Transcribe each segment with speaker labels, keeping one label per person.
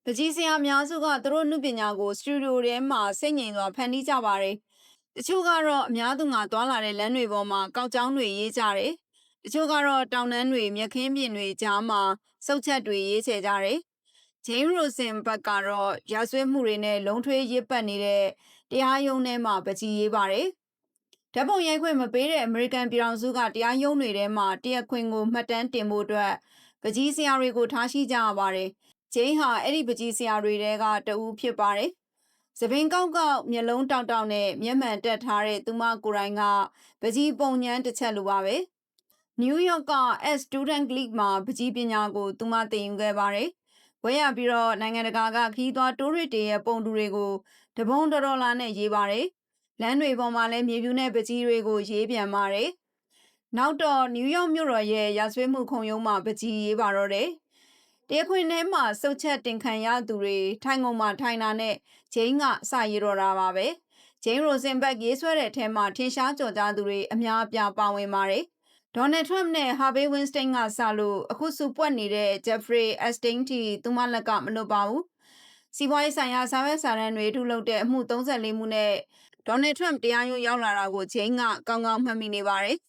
Speaker 1: ပကြီးစရာအများစုကသူတို့နုပညာကိုစတူဒီယိုထဲမှာစိတ်ငြိမ်စွာဖန်တီးကြပါတယ်။တချို့ကတော့အများသူငါသွားလာတဲ့လမ်းတွေပေါ်မှာကောက်ကြောင်းတွေရေးကြတယ်။တချို့ကတော့တောင်တန်းတွေမြက်ခင်းပြင်တွေကြားမှာစုပ်ချက်တွေရေးချယ်ကြတယ်။ဂျိမ်းရိုစင်ဘတ်ကတော့ရာဇဝတ်မှုတွေနဲ့လုံထွေးရစ်ပတ်နေတဲ့တရားရုံးထဲမှာပကြီးရေးပါတယ်။ဓာတ်ပုံရိုက်ခွင့်မပေးတဲ့အမေရိကန်ပြည်ထောင်စုကတရားရုံးတွေထဲမှာတရားခွင်ကိုမှတ်တမ်းတင်ဖို့အတွက်ပကြီးစရာတွေကိုထားရှိကြရပါတယ်။ဂျိမ်းဟာအဲ့ဒီပကြီးစရာတွေထဲကတဦးဖြစ်ပါတယ်။သပင်ကောက်ကောက်မျက်လုံးတောက်တောက်နဲ့မျက်မှန်တက်ထားတဲ့သူမကိုယ်တိုင်ကပကြီးပုံညမ်းတစ်ချက်လိုပါပဲ။နယူးယောက်က S Student League မှာပကြီးပညာကိုသူမသင်ယူခဲ့ပါတယ်။ဝဲရပြီးတော့နိုင်ငံတကာကခီးသွားတိုးရစ်တွေရဲ့ပုံတူတွေကိုတပုံတော်တော်လာနဲ့ရေးပါတယ်။လမ်းတွေပေါ်မှာလည်းမြေပြူနဲ့ပကြီးတွေကိုရေးပြန်ပါတယ်။နောက်တော့နယူးယောက်မြို့တော်ရဲ့ရာဇဝတ်မှုခုံရုံးမှာပကြီးရေးပါတော့တယ်။တရားခွင်ထဲမှာစုပ်ချက်တင်ခံရသူတွေထိုင်ကုန်မှာထိုင်တာနဲ့ဂျိမ်းကစရေးတော့တာပါပဲ။ဂျိမ်းရိုစင်ဘတ်ရေးဆွဲတဲ့အထက်မှာထင်ရှားကြော်ကြားသူတွေအများအပြားပါဝင်ပါတယ်။ဒေါ်နယ်ထရမ့်နဲ့ဟာဗေးဝင်းစတိန်ကစလို့အခုစုပွက်နေတဲ့ဂျက်ဖရီအက်စတိန်တီသူမလက်ကမလွတ်ပါဘူး။စီးပွားရေးဆိုင်ရာစာရွက်စာတမ်းတွေထုတ်လုပ်တဲ့အမှု34မှုနဲ့ဒေါ်နယ်ထရမ့်တရားရုံးရောက်လာတာကိုဂျိမ်းကကောင်းကောင်းမှတ်မိနေပါတယ်။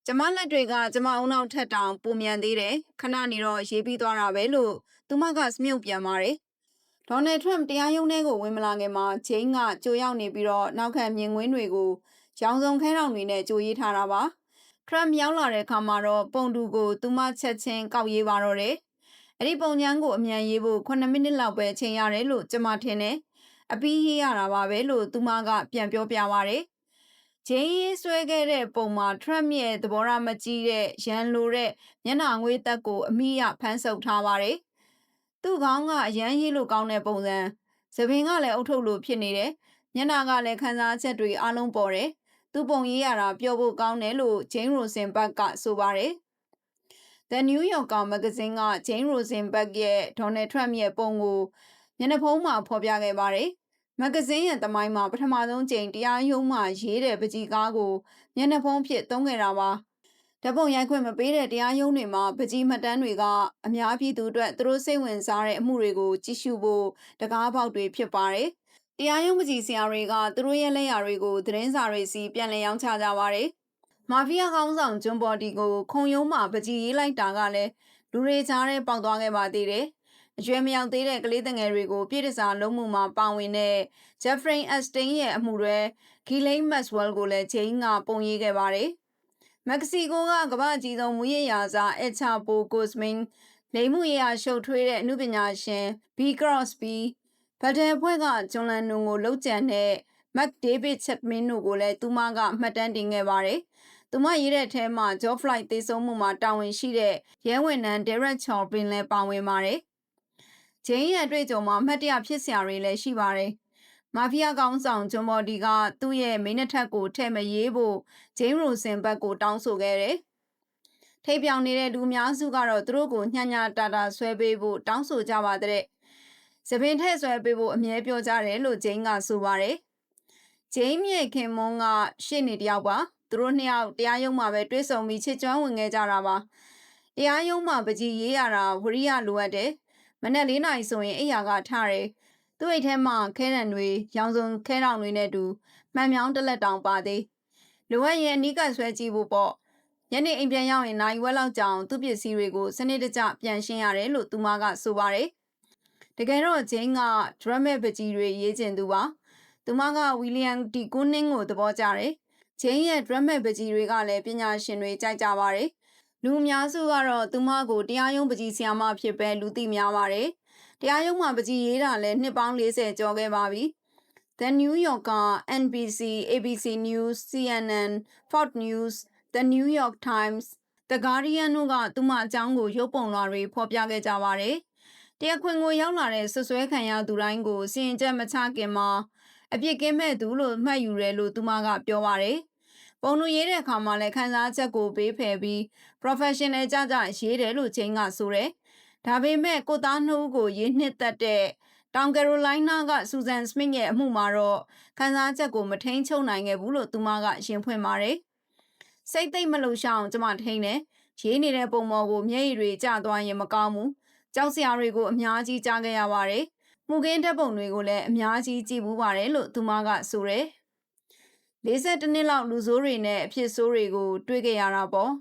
Speaker 1: ကျမလက်တွေကကျမအုံနောက်ထက်တောင်ပုံမြန်သေးတယ်ခဏနေတော့ရေးပြီးသွားတာပဲလို့သူမကစမြုပ်ပြန်ပါတယ်ဒေါ်နယ်ထရမ့်တရားရုံးထဲကိုဝင်မလာခင်မှာဂျိမ်းကကြိုရောက်နေပြီးတော့နောက်ခံမြင်ကွင်းတွေကိုရောင်စုံခဲတောင်တွေနဲ့ကြိုရေးထားတာပါထရမ့်ရောက်လာတဲ့အခါမှာတော့ပုံတူကိုသူမချက်ချင်းကောက်ရေးပါတော့တယ်အဲ့ဒီပုံချမ်းကိုအမြန်ရေးဖို့9မိနစ်လောက်ပဲချိန်ရတယ်လို့ကျမထင်တယ်အပြီးရေးရတာပါပဲလို့သူမကပြန်ပြောပြပါတယ်ဂျိမ်းရေးဆွဲခဲ့တဲ့ပုံမှာထရမ့်ရဲ့သဘောထားမကြီးတဲ့ရန်လိုတဲ့မျက်နှာငွေးသက်ကိုအမိရဖမ်းဆုပ်ထားပါတယ်။သူ့ခေါင်းကအရန်ရေးလို့ကောင်းတဲ့ပုံစံသပင်ကလည်းအုတ်ထုတ်လို့ဖြစ်နေတယ်။မျက်နှာကလည်းခံစားချက်တွေအလုံးပေါ်တယ်။သူ့ပုံရေးရတာပျော်ဖို့ကောင်းတယ်လို့ဂျိမ်းရိုစင်ဘတ်ကဆိုပါတယ်။ The New Yorker မဂ္ဂဇင်းကဂျိမ်းရိုစင်ဘတ်ရဲ့ဒေါ်နယ်ထရမ့်ရဲ့ပုံကိုမျက်နှာဖုံးမှာဖော်ပြခဲ့ပါတယ်။မဂ္ဂဇင်းရဲ့သမိုင်းမှာပထမဆုံးကြိမ်တရားရုံးမှာရေးတဲ့ပကြီးကားကိုမျက်နှာဖုံးဖြစ်သုံးခဲ့တာပါဓာတ်ပုံရိုက်ခွင့်မပေးတဲ့တရားရုံးတွေမှာပကြီးမှတ်တမ်းတွေကအများပြည်သူအတွက်သူတို့စိတ်ဝင်စားတဲ့အမှုတွေကိုကြည့်ရှုဖို့တကားပေါက်တွေဖြစ်ပါတယ်တရားရုံးပကြီးဆရာတွေကသူတို့ရဲ့လက်ရာတွေကိုသတင်းစာတွေစီပြန်လည်ရောင်းချကြပါတယ်မာဖီးယားခေါင်းဆောင်ဂျွန်ဘော်ဒီကိုခုံရုံးမှာပကြီးရေးလိုက်တာကလည်းလူတွေကြားထဲပေါက်သွားခဲ့ပါသေးတယ်အရွယ်မရောက်သေးတဲ့ကလေးငယ်တွေကိုပြည်တစားလုံးမှုမှာပါဝင်တဲ့ဂျက်ဖရိန်အက်စတိန်ရဲ့အမှုတွေဂီလိန်မက်စ်ဝဲလ်ကိုလည်းဂျိမ်းကပုံရေးခဲ့ပါတယ်။မက္ကဆီကိုကကမ္ဘာအကြီးဆုံးမူရစ်ရာဇာအက်ချာပိုကိုစမင်းလိမ်မှုရေးရာရှုပ်ထွေးတဲ့အမှုပညာရှင်ဘီကရော့စပီဗတ်တယ်ဖွဲ့ကဂျွန်လန်နွန်ကိုလှုပ်ကြံတဲ့မက်ဒေးဗစ်ချက်မင်းတို့ကိုလည်းသူမကမှတ်တမ်းတင်ခဲ့ပါတယ်။သူမရေးတဲ့အထဲမှာဂျော့ဖလိုက်သေဆုံးမှုမှာတာဝန်ရှိတဲ့ရဲဝန်ထမ်းဒဲရက်ချော်ပင်လည်းပါဝင်ပါတယ်။ဂျိမ်းရဲ့အတွေ့အကြုံမှာမှတ်တရဖြစ်စရာတွေလည်းရှိပါတယ်။မာဖီးယားကောင်ဆောင်ဂျွန်ဘော်ဒီကသူ့ရဲ့မိနစ်ထက်ကိုထဲ့မရေးဖို့ဂျိမ်းရိုစင်ဘတ်ကိုတောင်းဆိုခဲ့တယ်။ထိပ်ပြောင်နေတဲ့လူအများစုကတော့သူတို့ကိုညှညတာတာဆွဲပေးဖို့တောင်းဆိုကြပါတဲ့။သပင်ထည့်ဆွဲပေးဖို့အမြဲပြောကြတယ်လို့ဂျိမ်းကဆိုပါတယ်။ဂျိမ်းရဲ့ခင်မွန်းကရှေ့နေတယောက်ပါ။သူတို့နှစ်ယောက်တရားရုံးမှာပဲတွေ့ဆုံပြီးချစ်ကျွမ်းဝင်ခဲ့ကြတာပါ။တရားရုံးမှာပကြီးရေးရတာဝရိယလိုအပ်တယ်။မနေ့4နာရီဆိုရင်အိယာကထားတယ်။သူ့အိတ်ထဲမှာခဲတံတွေရောင်စုံခဲတောင်တွေနဲ့တူမှန်မြောင်းတစ်လက်တောင်ပါသေး။လိုအပ်ရင်အနီးကပ်ဆွဲကြည့်ဖို့ပေါ့။ညနေအိမ်ပြန်ရောက်ရင်နိုင်ဝက်လောက်ကြောင်သူ့ပစ္စည်းတွေကိုစနစ်တကျပြန်ရှင်းရတယ်လို့သူမကဆိုပါတယ်။တကယ်တော့ဂျိမ်းကဒရမက်ပကြီးတွေရေးကျင်သူပါ။သူမကဝီလီယမ်ဒီကူနင်းကိုသဘောကျတယ်။ဂျိမ်းရဲ့ဒရမက်ပကြီးတွေကလည်းပညာရှင်တွေကြိုက်ကြပါတယ်။လူအများစုကတော့သူမကိုတရားရုံးပကြီးဆရာမဖြစ်ပဲလူသိများပါတယ်။တရားရုံးမှာပကြီးရေးတာလည်းနှစ်ပေါင်း40ကျော်ခဲ့ပါပြီ။ The New Yorker, NBC, ABC News, CNN, Fox News, The New York Times, The Guardian တို့ကသူမအကြောင်းကိုရုပ်ပုံလွှာတွေဖော်ပြခဲ့ကြပါတယ်။တရားခွင်ကိုရောက်လာတဲ့ဆွဆွဲခံရသူတိုင်းကိုစီရင်ချက်မချခင်မှာအပြစ်ကင်းမဲ့သူလို့မှတ်ယူတယ်လို့သူမကပြောပါတယ်။ပုံလူရေးတဲ့အခါမှာလည်းခန်းစားချက်ကိုပေးဖယ်ပြီး professional ကြရေးတယ်လို့ဂျိမ်းကဆိုတယ်။ဒါပေမဲ့ကိုသားနှုတ်ကိုရေးနှစ်သက်တဲ့တောင်ကယ်ရိုလိုင်းနားကဆူဇန်စမစ်ရဲ့အမှုမှာတော့ခန်းစားချက်ကိုမထိန်ချုပ်နိုင်ခဲ့ဘူးလို့သူမကရင်ဖွင့်ပါတယ်။စိတ်သိမ့်မလို့ရှောင်းကျမထိန်တယ်။ရေးနေတဲ့ပုံပေါ်ကိုမျက်ရည်တွေကျသွားရင်မကောင်းဘူး။ ကြောက်စရာတွေကိုအများကြီးကြားခဲ့ရပါတယ်။မှုခင်းဓာတ်ပုံတွေကိုလည်းအများကြီးကြည့်ဘူးပါတယ်လို့သူမကဆိုတယ်။42နှစ်လောက်လူဆိုးတွေနဲ့အဖြစ်ဆိုးတွေကိုတွေ့ခဲ့ရတာပေါ့